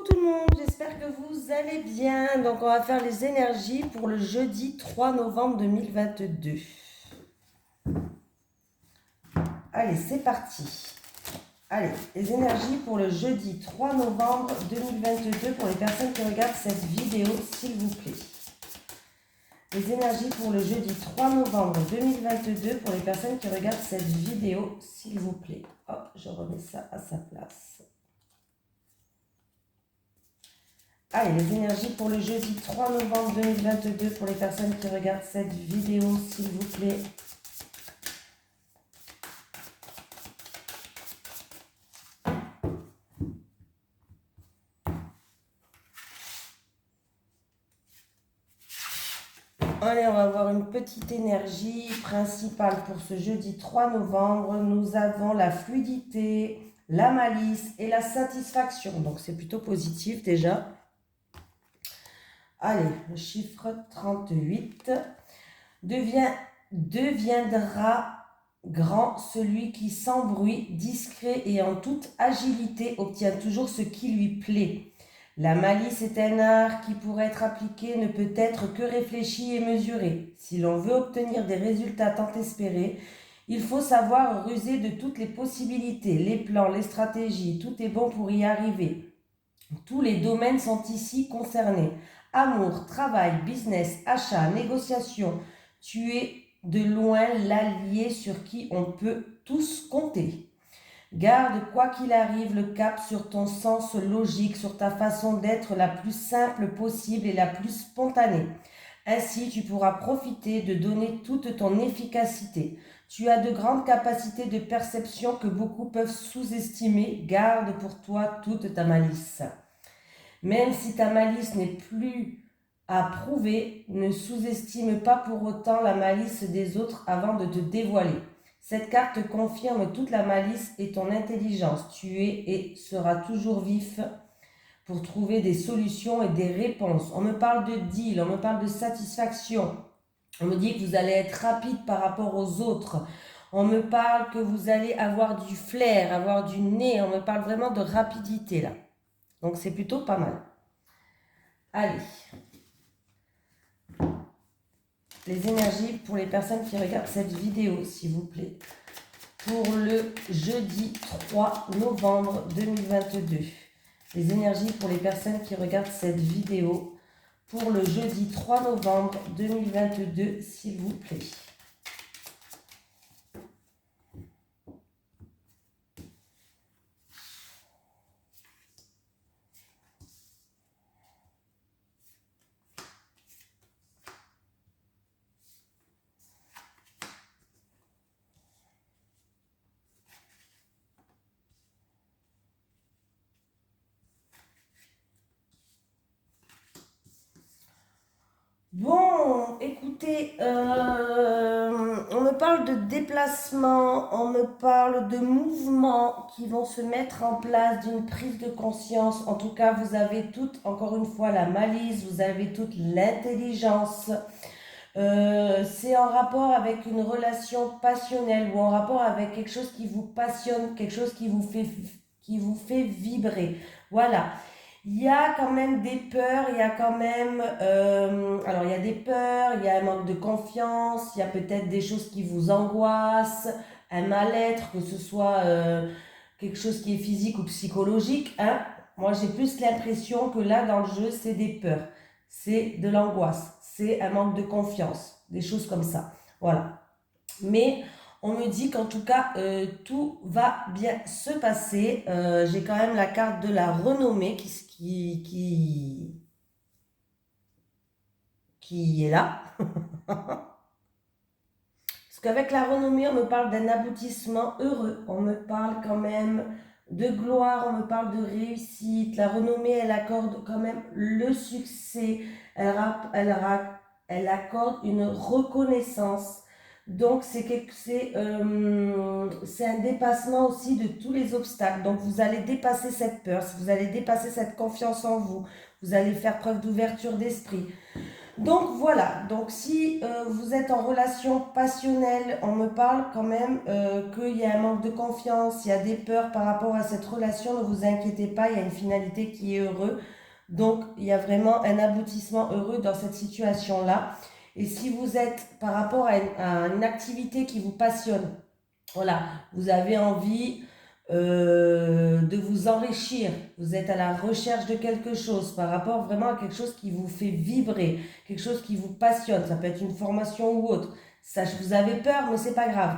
tout le monde, j'espère que vous allez bien. Donc on va faire les énergies pour le jeudi 3 novembre 2022. Allez, c'est parti. Allez, les énergies pour le jeudi 3 novembre 2022 pour les personnes qui regardent cette vidéo, s'il vous plaît. Les énergies pour le jeudi 3 novembre 2022 pour les personnes qui regardent cette vidéo, s'il vous plaît. Hop, je remets ça à sa place. Allez, les énergies pour le jeudi 3 novembre 2022 pour les personnes qui regardent cette vidéo, s'il vous plaît. Allez, on va avoir une petite énergie principale pour ce jeudi 3 novembre. Nous avons la fluidité, la malice et la satisfaction. Donc, c'est plutôt positif déjà. Allez, le chiffre 38. Deviendra grand celui qui, sans bruit, discret et en toute agilité, obtient toujours ce qui lui plaît. La malice est un art qui, pour être appliqué, ne peut être que réfléchi et mesuré. Si l'on veut obtenir des résultats tant espérés, il faut savoir ruser de toutes les possibilités, les plans, les stratégies, tout est bon pour y arriver. Tous les domaines sont ici concernés. Amour, travail, business, achat, négociation. Tu es de loin l'allié sur qui on peut tous compter. Garde, quoi qu'il arrive, le cap sur ton sens logique, sur ta façon d'être la plus simple possible et la plus spontanée. Ainsi, tu pourras profiter de donner toute ton efficacité. Tu as de grandes capacités de perception que beaucoup peuvent sous-estimer. Garde pour toi toute ta malice. Même si ta malice n'est plus à prouver, ne sous-estime pas pour autant la malice des autres avant de te dévoiler. Cette carte confirme toute la malice et ton intelligence. Tu es et seras toujours vif pour trouver des solutions et des réponses. On me parle de deal, on me parle de satisfaction. On me dit que vous allez être rapide par rapport aux autres. On me parle que vous allez avoir du flair, avoir du nez. On me parle vraiment de rapidité là. Donc c'est plutôt pas mal. Allez. Les énergies pour les personnes qui regardent cette vidéo, s'il vous plaît. Pour le jeudi 3 novembre 2022. Les énergies pour les personnes qui regardent cette vidéo. Pour le jeudi 3 novembre 2022, s'il vous plaît. Bon, écoutez, on me parle de déplacement, on me parle de mouvements qui vont se mettre en place, d'une prise de conscience. En tout cas, vous avez toute, encore une fois, la malice, vous avez toute l'intelligence. C'est en rapport avec une relation passionnelle ou en rapport avec quelque chose qui vous passionne, quelque chose qui vous fait vibrer. Voilà. Il y a quand même des peurs, il y a quand même... alors, il y a des peurs, il y a un manque de confiance, il y a peut-être des choses qui vous angoissent, un mal-être, que ce soit quelque chose qui est physique ou psychologique. Hein. Moi, j'ai plus l'impression que là, dans le jeu, c'est des peurs, c'est de l'angoisse, c'est un manque de confiance, des choses comme ça. Voilà. Mais... on me dit qu'en tout cas, tout va bien se passer. J'ai quand même la carte de la renommée qui est là. Parce qu'avec la renommée, on me parle d'un aboutissement heureux. On me parle quand même de gloire, on me parle de réussite. La renommée, elle accorde quand même le succès. Elle accorde une reconnaissance. Donc, c'est un dépassement aussi de tous les obstacles. Donc, vous allez dépasser cette peur, vous allez dépasser cette confiance en vous. Vous allez faire preuve d'ouverture d'esprit. Donc voilà, donc si vous êtes en relation passionnelle, on me parle quand même qu'il y a un manque de confiance, il y a des peurs par rapport à cette relation, ne vous inquiétez pas, il y a une finalité qui est heureuse. Donc il y a vraiment un aboutissement heureux dans cette situation-là. Et si vous êtes par rapport à une activité qui vous passionne, voilà, vous avez envie de vous enrichir, vous êtes à la recherche de quelque chose par rapport vraiment à quelque chose qui vous fait vibrer, quelque chose qui vous passionne, ça peut être une formation ou autre. Ça, vous avez peur, mais c'est pas grave.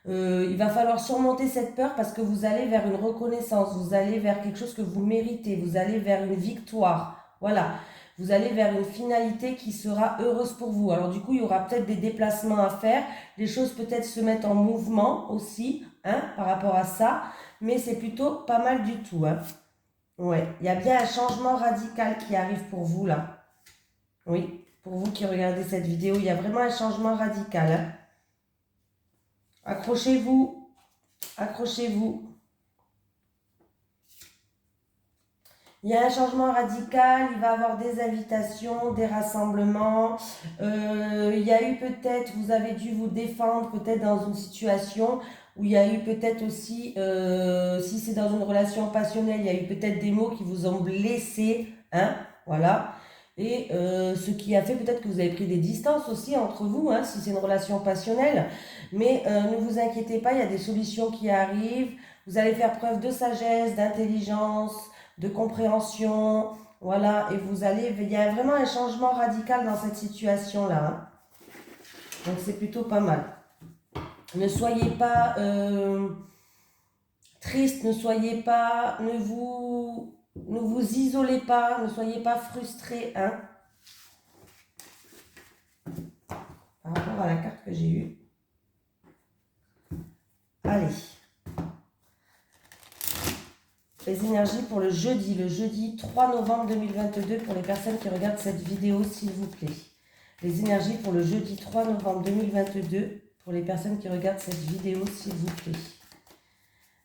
Il va falloir surmonter cette peur parce que vous allez vers une reconnaissance, vous allez vers quelque chose que vous méritez, vous allez vers une victoire. Voilà, vous allez vers une finalité qui sera heureuse pour vous. Alors du coup, il y aura peut-être des déplacements à faire, les choses peut-être se mettent en mouvement aussi, hein, par rapport à ça, mais c'est plutôt pas mal du tout, hein. Ouais, il y a bien un changement radical qui arrive pour vous là. Oui, pour vous qui regardez cette vidéo, il y a vraiment un changement radical, hein. Accrochez-vous, accrochez-vous. Il y a un changement radical, il va y avoir des invitations, des rassemblements. Il y a eu peut-être, vous avez dû vous défendre peut-être dans une situation où il y a eu peut-être aussi, si c'est dans une relation passionnelle, il y a eu peut-être des mots qui vous ont blessé, hein, voilà. Et ce qui a fait peut-être que vous avez pris des distances aussi entre vous, hein, si c'est une relation passionnelle. Mais ne vous inquiétez pas, il y a des solutions qui arrivent. Vous allez faire preuve de sagesse, d'intelligence, de compréhension, voilà, et vous allez, il y a vraiment un changement radical dans cette situation-là, hein. Donc c'est plutôt pas mal. Ne soyez pas triste, ne soyez pas, ne vous isolez pas, ne soyez pas frustrés, hein, par rapport à la carte que j'ai eue. Allez. Les énergies pour le jeudi 3 novembre 2022, pour les personnes qui regardent cette vidéo, s'il vous plaît. Les énergies pour le jeudi 3 novembre 2022, pour les personnes qui regardent cette vidéo, s'il vous plaît.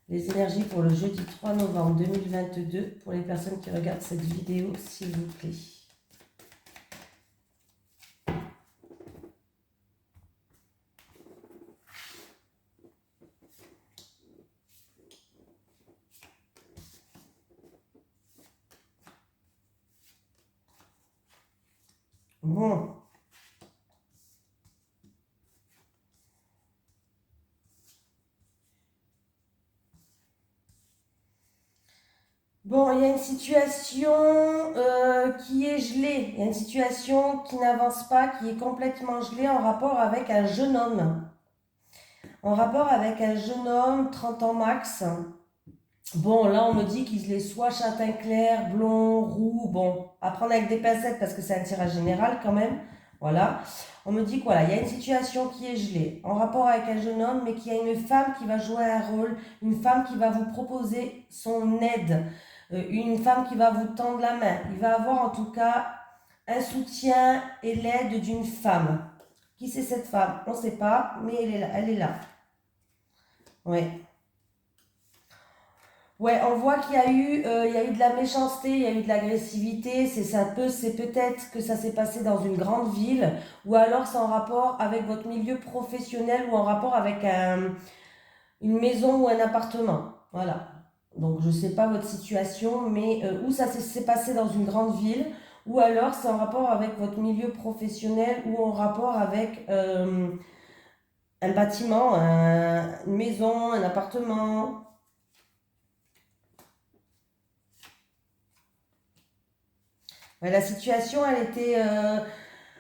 Les énergies pour le jeudi 3 novembre 2022, pour les personnes qui regardent cette vidéo, s'il vous plaît. Bon. Bon, il y a une situation qui est gelée. Il y a une situation qui n'avance pas, qui est complètement gelée en rapport avec un jeune homme. En rapport avec un jeune homme, 30 ans max. Bon, là, on me dit qu'il est soit châtain clair, blond, roux. Bon, à prendre avec des pincettes parce que c'est un tirage général quand même. Voilà. On me dit que voilà, il y a une situation qui est gelée en rapport avec un jeune homme, mais qu'il y a une femme qui va jouer un rôle, une femme qui va vous proposer son aide, une femme qui va vous tendre la main. Il va avoir en tout cas un soutien et l'aide d'une femme. Qui c'est cette femme? On ne sait pas, mais elle est là. Elle est là. Ouais. Ouais, on voit qu'il y a il y a eu de la méchanceté, il y a eu de l'agressivité. C'est peut-être que ça s'est passé dans une grande ville, ou alors c'est en rapport avec votre milieu professionnel ou en rapport avec une maison ou un appartement. Voilà. Donc je sais pas votre situation, mais où ça s'est passé dans une grande ville, ou alors c'est en rapport avec votre milieu professionnel ou en rapport avec un bâtiment, une maison, un appartement. Ouais, la situation, elle était...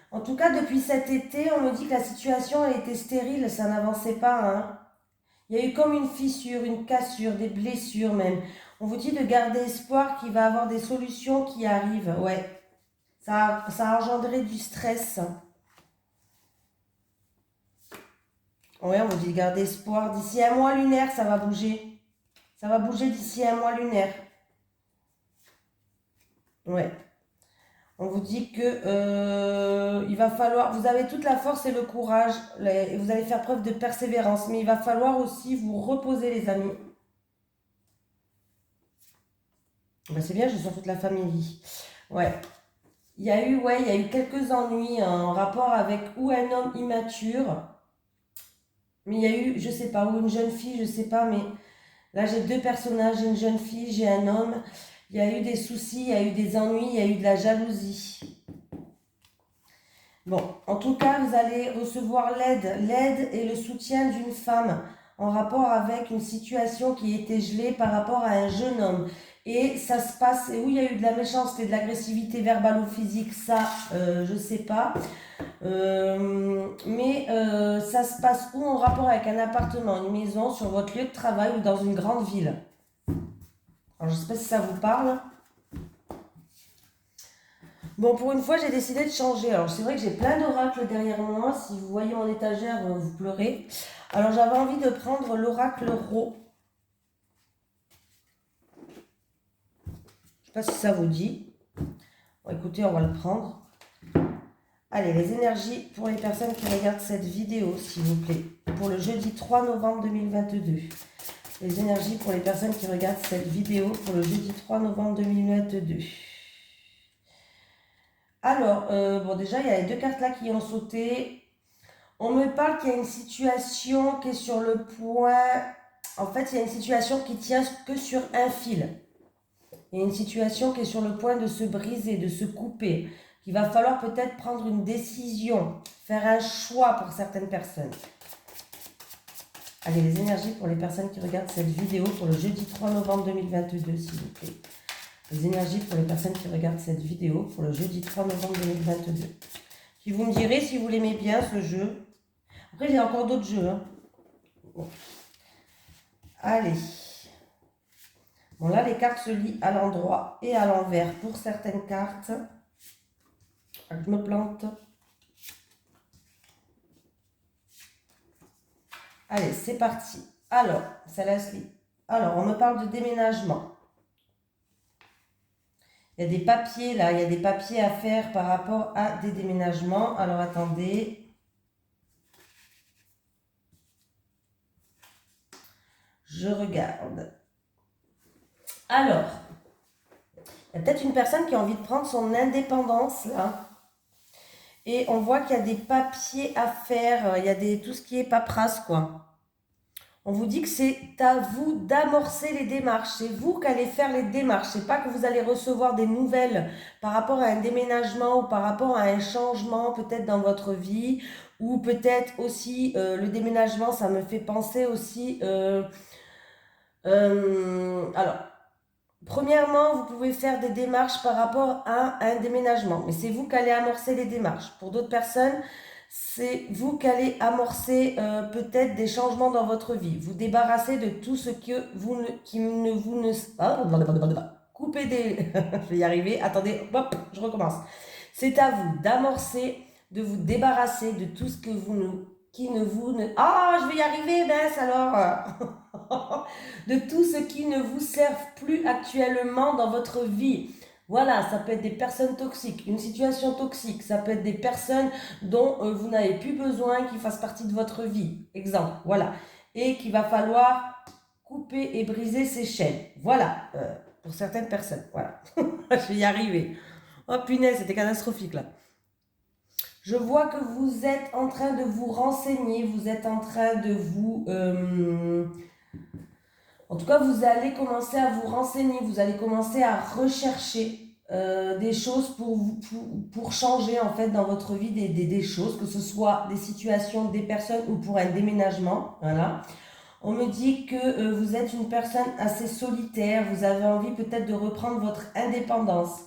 en tout cas, depuis cet été, on me dit que la situation, elle était stérile, ça n'avançait pas, hein. Il y a eu comme une fissure, une cassure, des blessures même. On vous dit de garder espoir qu'il va y avoir des solutions qui arrivent. Ouais, ça a engendré du stress. Ouais, on vous dit de garder espoir. D'ici un mois lunaire, ça va bouger. Ça va bouger d'ici un mois lunaire. Ouais. On vous dit que il va falloir, vous avez toute la force et le courage, et vous allez faire preuve de persévérance, mais il va falloir aussi vous reposer, les amis. Ben, c'est bien, je sens toute la famille. Ouais. Il y a eu, ouais, il y a eu quelques ennuis en rapport avec ou un homme immature, mais il y a eu, je sais pas, ou une jeune fille, je sais pas, mais là j'ai deux personnages, j'ai une jeune fille, j'ai un homme. Il y a eu des soucis, il y a eu des ennuis, il y a eu de la jalousie. Bon, en tout cas, vous allez recevoir l'aide et le soutien d'une femme en rapport avec une situation qui était gelée par rapport à un jeune homme. Et ça se passe, et où il y a eu de la méchanceté, de l'agressivité verbale ou physique, ça, je sais pas. Mais ça se passe où en rapport avec un appartement, une maison, sur votre lieu de travail ou dans une grande ville. Alors, je sais pas si ça vous parle. Bon, pour une fois, j'ai décidé de changer. Alors, c'est vrai que j'ai plein d'oracles derrière moi. Si vous voyez mon étagère, vous pleurez. Alors, j'avais envie de prendre l'oracle Ro. Je sais pas si ça vous dit. Bon, écoutez, on va le prendre. Allez, les énergies pour les personnes qui regardent cette vidéo, s'il vous plaît. Pour le jeudi 3 novembre 2022. Les énergies pour les personnes qui regardent cette vidéo pour le jeudi 3 novembre 2022. Alors, bon, déjà, il y a les deux cartes là qui ont sauté. On me parle qu'il y a une situation qui est sur le point. En fait, il y a une situation qui tient que sur un fil. Il y a une situation qui est sur le point de se briser, de se couper. Qu'il va falloir peut-être prendre une décision, faire un choix pour certaines personnes. Allez, les énergies pour les personnes qui regardent cette vidéo pour le jeudi 3 novembre 2022, s'il vous plaît. Les énergies pour les personnes qui regardent cette vidéo pour le jeudi 3 novembre 2022. Puis vous me direz si vous l'aimez bien ce jeu. Après, j'ai encore d'autres jeux. Hein. Bon. Allez. Bon, là, les cartes se lient à l'endroit et à l'envers pour certaines cartes. Je me plante. Allez, c'est parti. Alors, ça se lit. Alors, on me parle de déménagement. Il y a des papiers là, il y a des papiers à faire par rapport à des déménagements. Alors, attendez. Je regarde. Alors, il y a peut-être une personne qui a envie de prendre son indépendance là. Et on voit qu'il y a des papiers à faire, il y a tout ce qui est paperasse quoi. On vous dit que c'est à vous d'amorcer les démarches, c'est vous qui allez faire les démarches, c'est pas que vous allez recevoir des nouvelles par rapport à un déménagement ou par rapport à un changement peut-être dans votre vie, ou peut-être aussi le déménagement, ça me fait penser aussi... alors, premièrement, vous pouvez faire des démarches par rapport à un déménagement, mais c'est vous qui allez amorcer les démarches. Pour d'autres personnes, c'est vous qui allez amorcer peut-être des changements dans votre vie. Vous débarrasser de tout ce que vous ne, qui ne vous ne... Ah, coupez des... je vais y arriver. Attendez, hop, je recommence. C'est à vous d'amorcer, de vous débarrasser de tout ce que vous ne... qui ne vous ne... Ah, je vais y arriver, mince alors. De tout ce qui ne vous sert plus actuellement dans votre vie. Voilà, ça peut être des personnes toxiques, une situation toxique, ça peut être des personnes dont vous n'avez plus besoin qui fassent partie de votre vie. Exemple, voilà. Et qu'il va falloir couper et briser ces chaînes. Voilà, pour certaines personnes. Voilà, je vais y arriver. Oh punaise, c'était catastrophique là. Je vois que vous êtes en train de vous renseigner, vous êtes en train de vous... En tout cas, vous allez commencer à vous renseigner, vous allez commencer à rechercher des choses pour changer en fait dans votre vie des choses, que ce soit des situations, des personnes ou pour un déménagement. Voilà. On me dit que vous êtes une personne assez solitaire, vous avez envie peut-être de reprendre votre indépendance.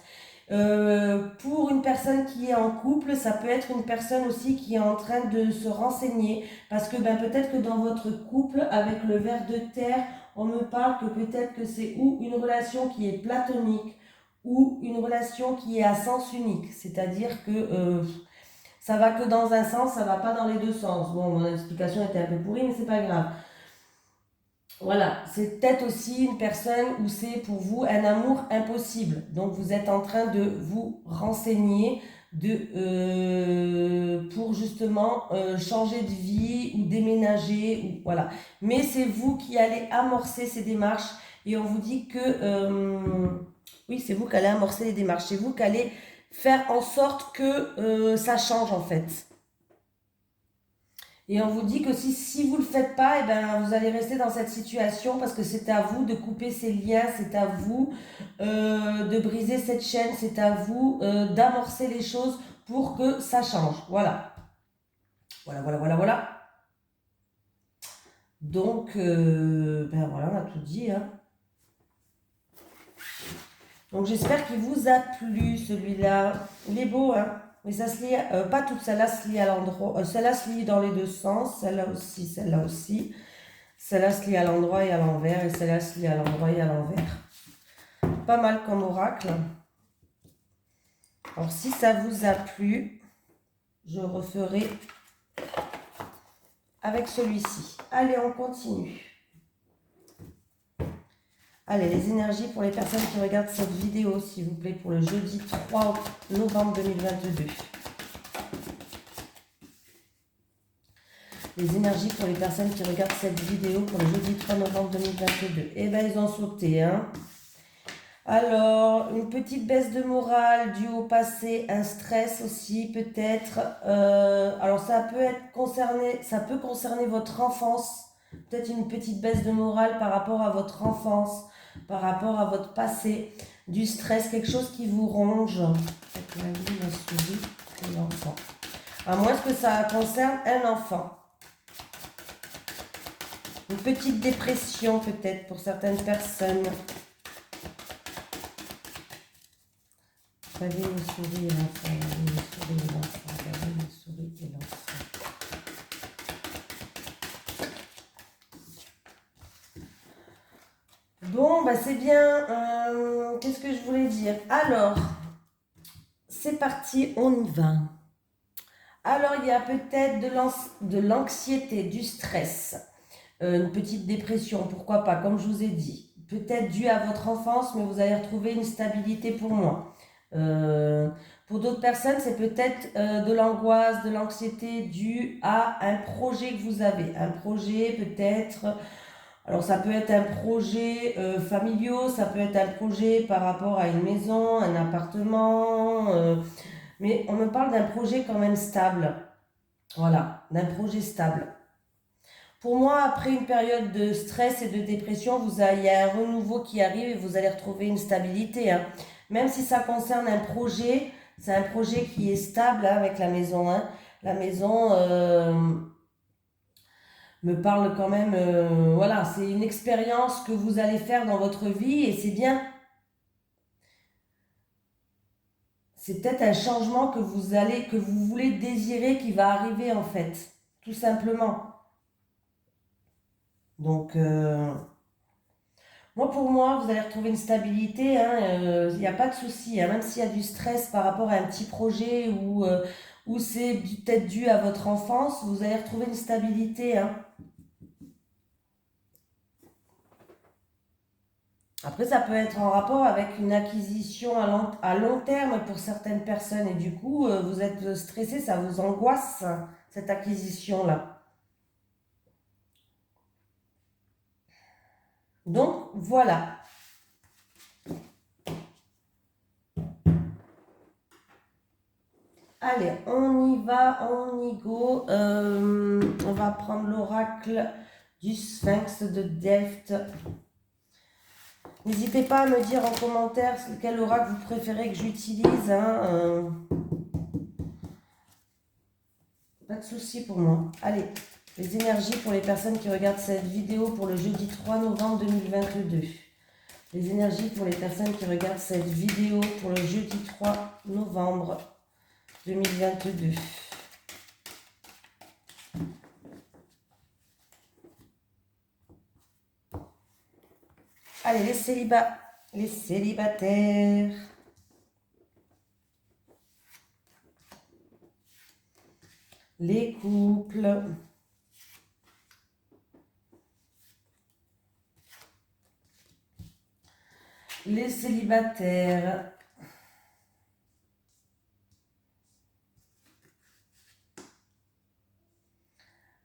Pour une personne qui est en couple, ça peut être une personne aussi qui est en train de se renseigner parce que peut-être que dans votre couple, avec le ver de terre, on me parle que peut-être que c'est ou une relation qui est platonique ou une relation qui est à sens unique, c'est-à-dire que ça va que dans un sens, ça va pas dans les deux sens. Bon, mon explication était un peu pourrie, mais c'est pas grave. Voilà, c'est peut-être aussi une personne où c'est pour vous un amour impossible. Donc vous êtes en train de vous renseigner pour justement changer de vie ou déménager. Ou, voilà. Mais c'est vous qui allez amorcer ces démarches et on vous dit que oui, c'est vous qui allez amorcer les démarches. C'est vous qui allez faire en sorte que ça change en fait. Et on vous dit que si vous ne le faites pas, eh ben, vous allez rester dans cette situation parce que c'est à vous de couper ces liens, c'est à vous de briser cette chaîne, c'est à vous d'amorcer les choses pour que ça change. Voilà. Voilà, voilà, voilà, voilà. Donc, ben voilà, on a tout dit. Hein. Donc j'espère qu'il vous a plu celui-là. Il est beau, hein. Mais ça se lit, pas toute celle-là se lit à l'endroit. Celle-là se lit dans les deux sens, celle-là aussi, celle-là aussi. Celle-là se lit à l'endroit et à l'envers, et celle-là se lit à l'endroit et à l'envers. Pas mal comme oracle. Alors si ça vous a plu, je referai avec celui-ci. Allez, on continue. Allez, les énergies pour les personnes qui regardent cette vidéo, s'il vous plaît, pour le jeudi 3 novembre 2022. Les énergies pour les personnes qui regardent cette vidéo pour le jeudi 3 novembre 2022. Eh bien, ils ont sauté, hein. Alors, une petite baisse de morale due au passé, un stress aussi peut-être. Alors, ça peut concerner votre enfance. Peut-être une petite baisse de morale par rapport à votre enfance, par rapport à votre passé. Du stress, quelque chose qui vous ronge. La vie, la souris et l'enfant. À moins que ça concerne un enfant. Une petite dépression peut-être pour certaines personnes. La vie, la souris et l'enfant. La vie, la souris et l'enfant. La vie, la souris et l'enfant. Bon, bah c'est bien. Qu'est-ce que je voulais dire? Alors, c'est parti, on y va. Alors, il y a peut-être de l'anxiété, du stress, une petite dépression, pourquoi pas, comme je vous ai dit. Peut-être dû à votre enfance, mais vous allez retrouver une stabilité pour moi. Pour d'autres personnes, c'est peut-être de l'angoisse, de l'anxiété due à un projet que vous avez. Un projet peut-être, alors ça peut être un projet familial, ça peut être un projet par rapport à une maison, un appartement, mais on me parle d'un projet quand même stable. Voilà, d'un projet stable. Pour moi, après une période de stress et de dépression, il y a un renouveau qui arrive et vous allez retrouver une stabilité. Hein. Même si ça concerne un projet, c'est un projet qui est stable hein, avec la maison 1. La maison me parle quand même, voilà, c'est une expérience que vous allez faire dans votre vie et c'est bien. C'est peut-être un changement que que vous voulez désirer qui va arriver en fait, tout simplement. Donc, pour moi, vous allez retrouver une stabilité, hein, il n'y a pas de souci, hein, même s'il y a du stress par rapport à un petit projet ou c'est peut-être dû à votre enfance, vous allez retrouver une stabilité. Hein. Après, ça peut être en rapport avec une acquisition à long terme pour certaines personnes et du coup, vous êtes stressé, ça vous angoisse, hein, cette acquisition-là. Donc, voilà. Allez, on y va, on y go. On va prendre l'oracle du Sphinx de Delft. N'hésitez pas à me dire en commentaire quel oracle vous préférez que j'utilise. Hein, pas de souci pour moi. Allez, les énergies pour les personnes qui regardent cette vidéo pour le jeudi 3 novembre 2022. Les énergies pour les personnes qui regardent cette vidéo pour le jeudi 3 novembre 2022. Allez, les célibataires. Les couples. Les célibataires.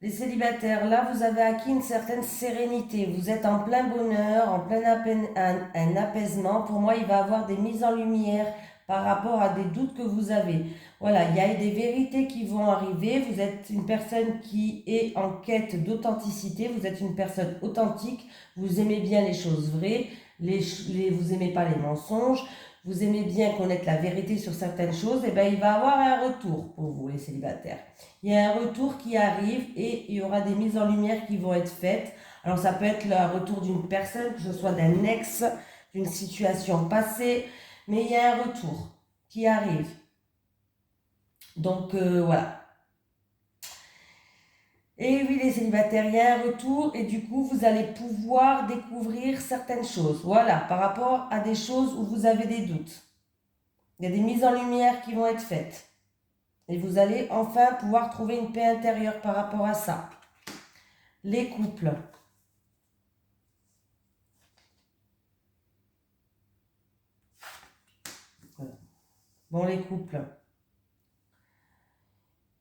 Les célibataires, là, vous avez acquis une certaine sérénité. Vous êtes en plein bonheur, en plein un apaisement. Pour moi, il va y avoir des mises en lumière par rapport à des doutes que vous avez. Voilà, il y a des vérités qui vont arriver. Vous êtes une personne qui est en quête d'authenticité. Vous êtes une personne authentique. Vous aimez bien les choses vraies. Vous n'aimez pas les mensonges. Vous aimez bien connaître la vérité sur certaines choses. Et bien, il va y avoir un retour pour vous, les célibataires. Il y a un retour qui arrive et il y aura des mises en lumière qui vont être faites. Alors, ça peut être le retour d'une personne, que ce soit d'un ex, d'une situation passée. Mais il y a un retour qui arrive. Donc voilà. Et oui, les célibataires, il y a un retour et du coup, vous allez pouvoir découvrir certaines choses. Voilà, par rapport à des choses où vous avez des doutes. Il y a des mises en lumière qui vont être faites. Et vous allez enfin pouvoir trouver une paix intérieure par rapport à ça. Les couples. Bon, les couples.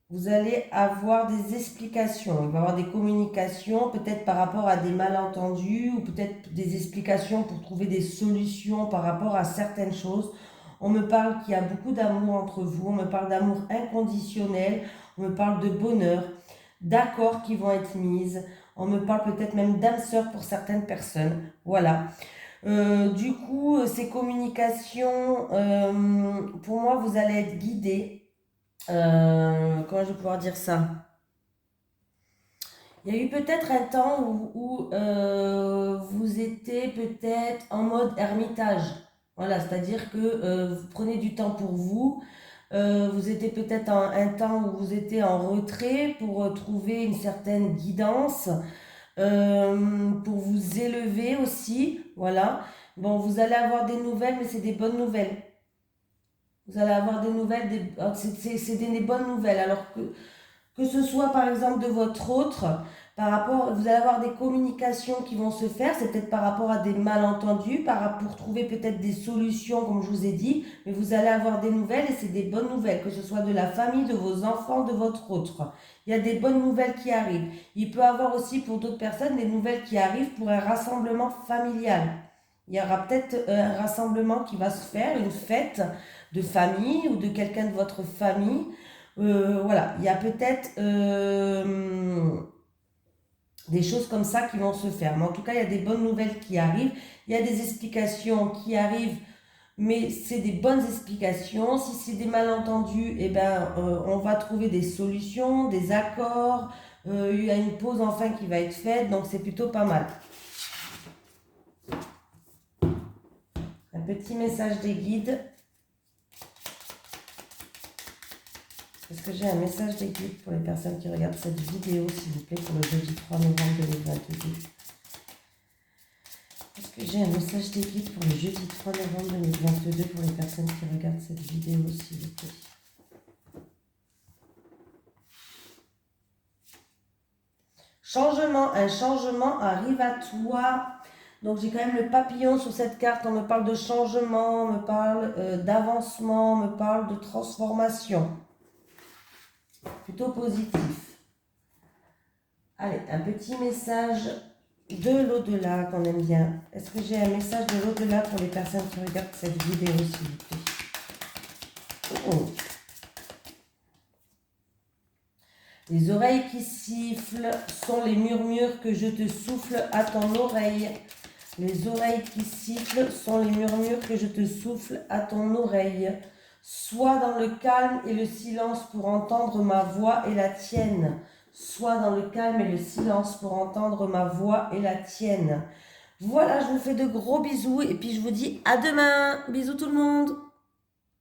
Vous allez avoir des explications, il va y avoir des communications, peut-être par rapport à des malentendus ou peut-être des explications pour trouver des solutions par rapport à certaines choses. On me parle qu'il y a beaucoup d'amour entre vous, on me parle d'amour inconditionnel, on me parle de bonheur, d'accords qui vont être mises, on me parle peut-être même d'âme sœur pour certaines personnes. Voilà. Du coup, ces communications, pour moi, vous allez être guidés. Comment je vais pouvoir dire ça? Il y a eu peut-être un temps où vous étiez peut-être en mode ermitage. Voilà, c'est-à-dire que vous prenez du temps pour vous. Vous étiez peut-être un temps où vous étiez en retrait pour trouver une certaine guidance, pour vous élever aussi. Voilà. Bon, vous allez avoir des nouvelles, mais c'est des bonnes nouvelles. Vous allez avoir des nouvelles, c'est des bonnes nouvelles. Alors que ce soit par exemple de votre autre, par rapport, vous allez avoir des communications qui vont se faire, c'est peut-être par rapport à des malentendus, pour trouver peut-être des solutions, comme je vous ai dit, mais vous allez avoir des nouvelles et c'est des bonnes nouvelles, que ce soit de la famille, de vos enfants, de votre autre. Il y a des bonnes nouvelles qui arrivent. Il peut y avoir aussi pour d'autres personnes des nouvelles qui arrivent pour un rassemblement familial. Il y aura peut-être un rassemblement qui va se faire, une fête de famille ou de quelqu'un de votre famille. Voilà, il y a peut-être des choses comme ça qui vont se faire. Mais en tout cas, il y a des bonnes nouvelles qui arrivent. Il y a des explications qui arrivent, mais c'est des bonnes explications. Si c'est des malentendus, eh ben, on va trouver des solutions, des accords. Il y a une pause enfin qui va être faite, donc c'est plutôt pas mal. Un petit message des guides. Est-ce que j'ai un message des guides pour les personnes qui regardent cette vidéo, s'il vous plaît, pour le jeudi 3 novembre 2022? Est-ce que j'ai un message des guides pour le jeudi 3 novembre 2022 pour les personnes qui regardent cette vidéo, s'il vous plaît? Changement, un changement arrive à toi. Donc j'ai quand même le papillon sur cette carte, on me parle de changement, on me parle d'avancement, on me parle de transformation. Plutôt positif. Allez, un petit message de l'au-delà qu'on aime bien. Est-ce que j'ai un message de l'au-delà pour les personnes qui regardent cette vidéo, s'il vous plaît? Oh. Les oreilles qui sifflent sont les murmures que je te souffle à ton oreille. Les oreilles qui sifflent sont les murmures que je te souffle à ton oreille. Sois dans le calme et le silence pour entendre ma voix et la tienne. Sois dans le calme et le silence pour entendre ma voix et la tienne. Voilà, je vous fais de gros bisous et puis je vous dis à demain. Bisous tout le monde.